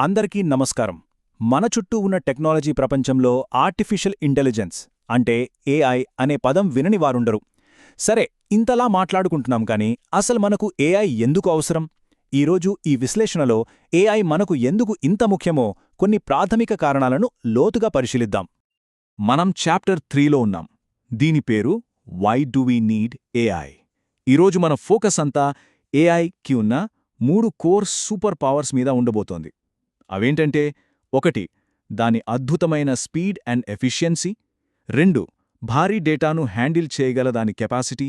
అందరికీ నమస్కారం. మన చుట్టూ ఉన్న టెక్నాలజీ ప్రపంచంలో ఆర్టిఫిషియల్ ఇంటెలిజెన్స్ అంటే ఏఐ అనే పదం వినని వారుండరు. సరే, ఇంతలా మాట్లాడుకుంటున్నాం కానీ అసలు మనకు ఏఐ ఎందుకు అవసరం? ఈరోజు ఈ విశ్లేషణలో ఏఐ మనకు ఎందుకు ఇంత ముఖ్యమో కొన్ని ప్రాథమిక కారణాలను లోతుగా పరిశీలిద్దాం. మనం చాప్టర్ 3లో ఉన్నాం. దీని పేరు why do we need AI. ఈరోజు మన ఫోకస్ అంతా ఏఐకి ఉన్న 3 కోర్ సూపర్ పవర్స్ మీద ఉండబోతోంది. అవేంటంటే 1. దాని అద్భుతమైన స్పీడ్ అండ్ ఎఫిషియన్సీ. 2. భారీ డేటాను హ్యాండిల్ చేయగల దాని కెపాసిటీ.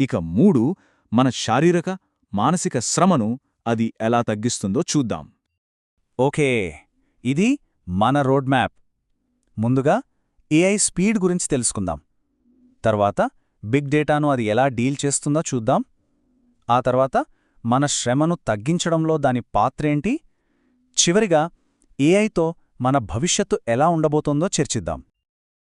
ఇక 3. మన శారీరక, మానసిక శ్రమను అది ఎలా తగ్గిస్తుందో చూద్దాం. ఓకే, ఇది మన రోడ్ మ్యాప్. ముందుగా ఏఐ స్పీడ్ గురించి తెలుసుకుందాం. తర్వాత బిగ్ డేటాను అది ఎలా డీల్ చేస్తుందో చూద్దాం. ఆ తర్వాత మన శ్రమను తగ్గించడంలో దాని పాత్రేంటి. చివరిగా ఏఐతో మన భవిష్యత్తు ఎలా ఉండబోతోందో చర్చిద్దాం.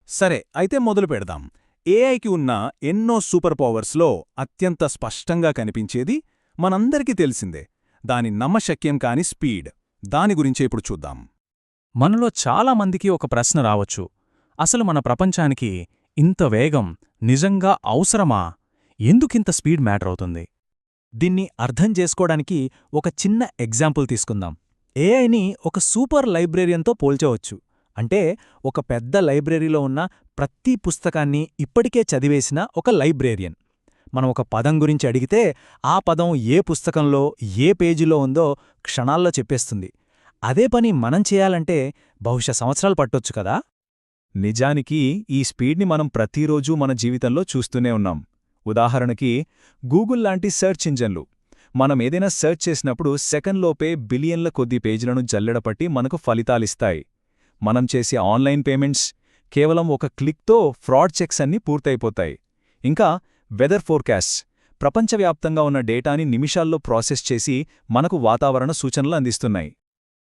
సరే, అయితే మొదలు పెడదాం. ఏఐకి ఉన్న ఎన్నో సూపర్ పవర్స్లో అత్యంత స్పష్టంగా కనిపించేది మనందరికీ తెలిసిందే, దాని నమ్మశక్యం కాని స్పీడ్. దాని గురించే ఇప్పుడు చూద్దాం. మనలో చాలామందికి ఒక ప్రశ్న రావచ్చు. అసలు మన ప్రపంచానికి ఇంత వేగం నిజంగా అవసరమా? ఎందుకింత స్పీడ్ మ్యాటర్ అవుతుంది? దీన్ని అర్థం చేసుకోవడానికి ఒక చిన్న ఎగ్జాంపుల్ తీసుకుందాం. ఏఐని ఒక సూపర్ లైబ్రేరియన్తో పోల్చవచ్చు. అంటే ఒక పెద్ద లైబ్రరీలో ఉన్న ప్రతి పుస్తకాన్ని ఇప్పటికే చదివేసిన ఒక లైబ్రేరియన్. మనం ఒక పదం గురించి అడిగితే ఆ పదం ఏ పుస్తకంలో ఏ పేజీలో ఉందో క్షణాల్లో చెప్పేస్తుంది. అదే పని మనం చేయాలంటే బహుశా సంవత్సరాలు పట్టొచ్చు కదా. నిజానికి ఈ స్పీడ్ని మనం ప్రతిరోజూ మన జీవితంలో చూస్తూనే ఉన్నాం. ఉదాహరణకి గూగుల్ లాంటి సెర్చ్ ఇంజన్లు. మనం ఏదైనా సెర్చ్ చేసినప్పుడు సెకండ్లోపే బిలియన్ల కొద్ది పేజీలను జల్లెడపట్టి మనకు ఫలితాలిస్తాయి. మనం చేసే ఆన్లైన్ పేమెంట్స్ కేవలం ఒక క్లిక్తో ఫ్రాడ్ చెక్స్ అన్నీ పూర్తయిపోతాయి. ఇంకా వెదర్ ఫోర్కాస్ట్స్ ప్రపంచవ్యాప్తంగా ఉన్న డేటాని నిమిషాల్లో ప్రాసెస్ చేసి మనకు వాతావరణ సూచనలు అందిస్తున్నాయి.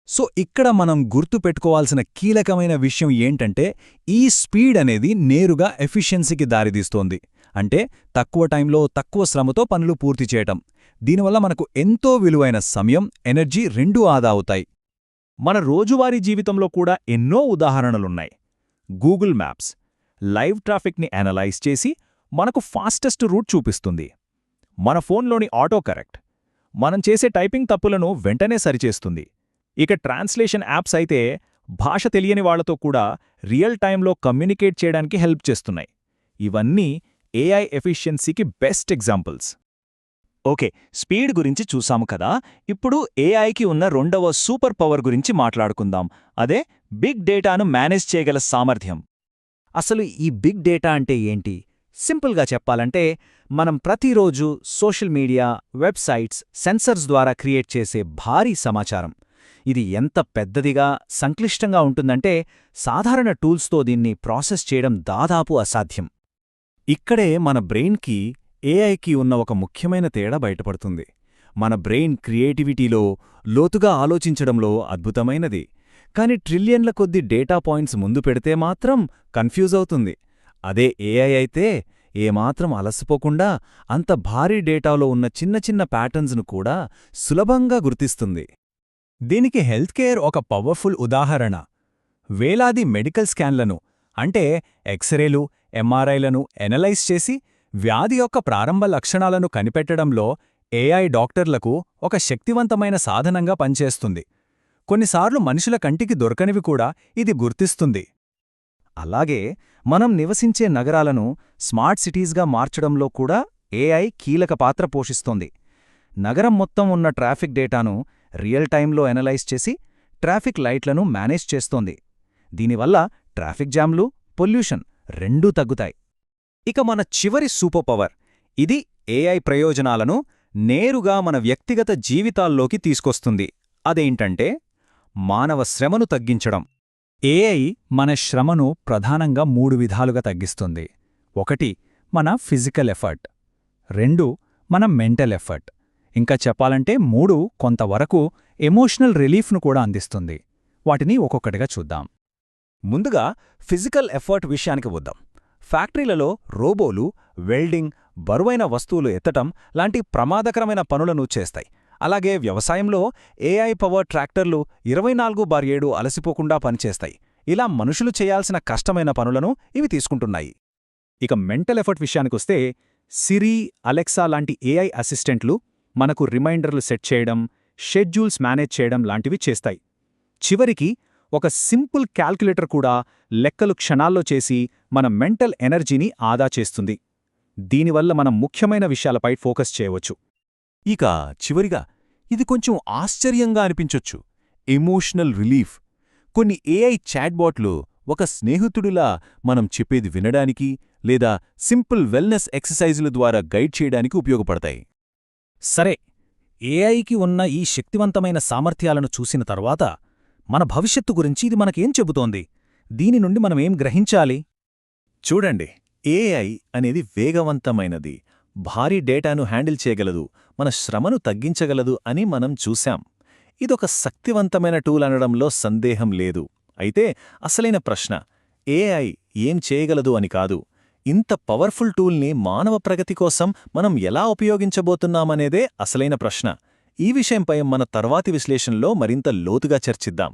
సో ఇక్కడ మనం గుర్తుపెట్టుకోవాల్సిన కీలకమైన విషయం ఏంటంటే ఈ స్పీడ్ అనేది నేరుగా ఎఫిషియన్సీకి దారితీస్తోంది. అంటే తక్కువ టైంలో తక్కువ శ్రమతో పనులు పూర్తి చేయటం. దీనివల్ల మనకు ఎంతో విలువైన సమయం, ఎనర్జీ రెండూ ఆదా అవుతాయి. మన రోజువారీ జీవితంలో కూడా ఎన్నో ఉదాహరణలున్నాయి. గూగుల్ మ్యాప్స్ లైవ్ ట్రాఫిక్ని అనలైజ్ చేసి మనకు ఫాస్టెస్ట్ రూట్ చూపిస్తుంది. మన ఫోన్లోని ఆటో కరెక్ట్ మనం చేసే టైపింగ్ తప్పులను వెంటనే సరిచేస్తుంది. ఇక ట్రాన్స్లేషన్ యాప్స్ అయితే భాష తెలియని వాళ్లతో కూడా రియల్ టైంలో కమ్యూనికేట్ చేయడానికి హెల్ప్ చేస్తున్నాయి. ఇవన్నీ ఏఐ ఎఫిషియన్సీకి బెస్ట్ ఎగ్జాంపుల్స్. ఓకే, స్పీడ్ గురించి చూసాము కదా. ఇప్పుడు ఏఐకి ఉన్న రెండవ సూపర్ పవర్ గురించి మాట్లాడుకుందాం. అదే బిగ్ డేటాను మేనేజ్ చేయగల సామర్థ్యం. అసలు ఈ బిగ్ డేటా అంటే ఏంటి? సింపుల్గా చెప్పాలంటే మనం ప్రతిరోజు సోషల్ మీడియా, వెబ్సైట్స్, సెన్సర్స్ ద్వారా క్రియేట్ చేసే భారీ సమాచారం. ఇది ఎంత పెద్దదిగా, సంక్లిష్టంగా ఉంటుందంటే సాధారణ టూల్స్తో దీన్ని ప్రాసెస్ చేయడం దాదాపు అసాధ్యం. ఇక్కడే మన బ్రెయిన్కి ఏఐకి ఉన్న ఒక ముఖ్యమైన తేడా బయటపడుతుంది. మన బ్రెయిన్ క్రియేటివిటీలో, లోతుగా ఆలోచించడంలో అద్భుతమైనది. కాని ట్రిలియన్ల కొద్ది డేటా పాయింట్స్ ముందు పెడితే మాత్రం కన్ఫ్యూజ్ అవుతుంది. అదే ఏఐ అయితే ఏమాత్రం అలసిపోకుండా అంత భారీ డేటాలో ఉన్న చిన్న చిన్న ప్యాటర్న్స్ను కూడా సులభంగా గుర్తిస్తుంది. దీనికి హెల్త్ కేర్ ఒక పవర్ఫుల్ ఉదాహరణ. వేలాది మెడికల్ స్కాన్లను అంటే ఎక్స్రేలు, ఎంఆర్ఐలను ఎనలైజ్ చేసి వ్యాధి యొక్క ప్రారంభ లక్షణాలను కనిపెట్టడంలో ఏఐ డాక్టర్లకు ఒక శక్తివంతమైన సాధనంగా పనిచేస్తుంది. కొన్నిసార్లు మనుషుల కంటికి దొరకనివి కూడా ఇది గుర్తిస్తుంది. అలాగే మనం నివసించే నగరాలను స్మార్ట్ సిటీస్గా మార్చడంలో కూడా ఏఐ కీలక పాత్ర పోషిస్తోంది. నగరం మొత్తం ఉన్న ట్రాఫిక్ డేటాను రియల్ టైంలో ఎనలైజ్ చేసి ట్రాఫిక్ లైట్లను మేనేజ్ చేస్తోంది. దీనివల్ల ట్రాఫిక్ జామ్లు, పొల్యూషన్ రెండూ తగ్గుతాయి. ఇక మన చివరి సూపర్ పవర్. ఇది ఏఐ ప్రయోజనాలను నేరుగా మన వ్యక్తిగత జీవితాల్లోకి తీసుకొస్తుంది. అదేంటంటే మానవ శ్రమను తగ్గించడం. ఏఐ మన శ్రమను ప్రధానంగా 3 విధాలుగా తగ్గిస్తుంది. 1. మన ఫిజికల్ ఎఫర్ట్. 2. మన మెంటల్ ఎఫర్ట్. ఇంకా చెప్పాలంటే 3. కొంతవరకు ఎమోషనల్ రిలీఫ్ను కూడా అందిస్తుంది. వాటిని ఒక్కొక్కటిగా చూద్దాం. ముందుగా ఫిజికల్ ఎఫర్ట్ విషయానికి వద్దాం. ఫ్యాక్టరీలలో రోబోలు వెల్డింగ్, బరువైన వస్తువులు ఎత్తటం లాంటి ప్రమాదకరమైన పనులను చేస్తాయి. అలాగే వ్యవసాయంలో ఏఐ పవర్ ట్రాక్టర్లు 24/7 అలసిపోకుండా పనిచేస్తాయి. ఇలా మనుషులు చేయాల్సిన కష్టమైన పనులను ఇవి తీసుకుంటున్నాయి. ఇక మెంటల్ ఎఫర్ట్ విషయానికొస్తే సిరి, అలెక్సా లాంటి ఏఐ అసిస్టెంట్లు మనకు రిమైండర్లు సెట్ చేయడం, షెడ్యూల్స్ మేనేజ్ చేయడం లాంటివి చేస్తాయి. చివరికి ఒక సింపుల్ క్యాల్కులేటర్ కూడా లెక్కలు క్షణాల్లో చేసి మన మెంటల్ ఎనర్జీని ఆదా చేస్తుంది. దీనివల్ల మనం ముఖ్యమైన విషయాలపై ఫోకస్ చేయవచ్చు. ఇక చివరిగా ఇది కొంచెం ఆశ్చర్యంగా అనిపించొచ్చు, ఎమోషనల్ రిలీఫ్. కొన్ని ఏఐ చాట్బాట్లు ఒక స్నేహితుడిలా మనం చెప్పేది వినడానికి లేదా సింపుల్ వెల్నెస్ ఎక్సర్సైజుల ద్వారా గైడ్ చేయడానికి ఉపయోగపడతాయి. సరే, ఏఐకి ఉన్న ఈ శక్తివంతమైన సామర్థ్యాలను చూసిన తర్వాత మన భవిష్యత్తు గురించి ఇది మనకేం చెబుతోంది? దీని నుండి మనమేం గ్రహించాలి? చూడండి, ఏఐ అనేది వేగవంతమైనది, భారీ డేటాను హ్యాండిల్ చేయగలదు, మన శ్రమను తగ్గించగలదు అని మనం చూశాం. ఇదొక శక్తివంతమైన టూల్ అనడంలో సందేహం లేదు. అయితే అసలైన ప్రశ్న ఏఐ ఏం చేయగలదు అని కాదు, ఇంత పవర్ఫుల్ టూల్ని మానవ ప్రగతి కోసం మనం ఎలా ఉపయోగించబోతున్నామనేదే అసలైన ప్రశ్న. ఈ విషయంపై మన తర్వాతి విశ్లేషణలో మరింత లోతుగా చర్చిద్దాం.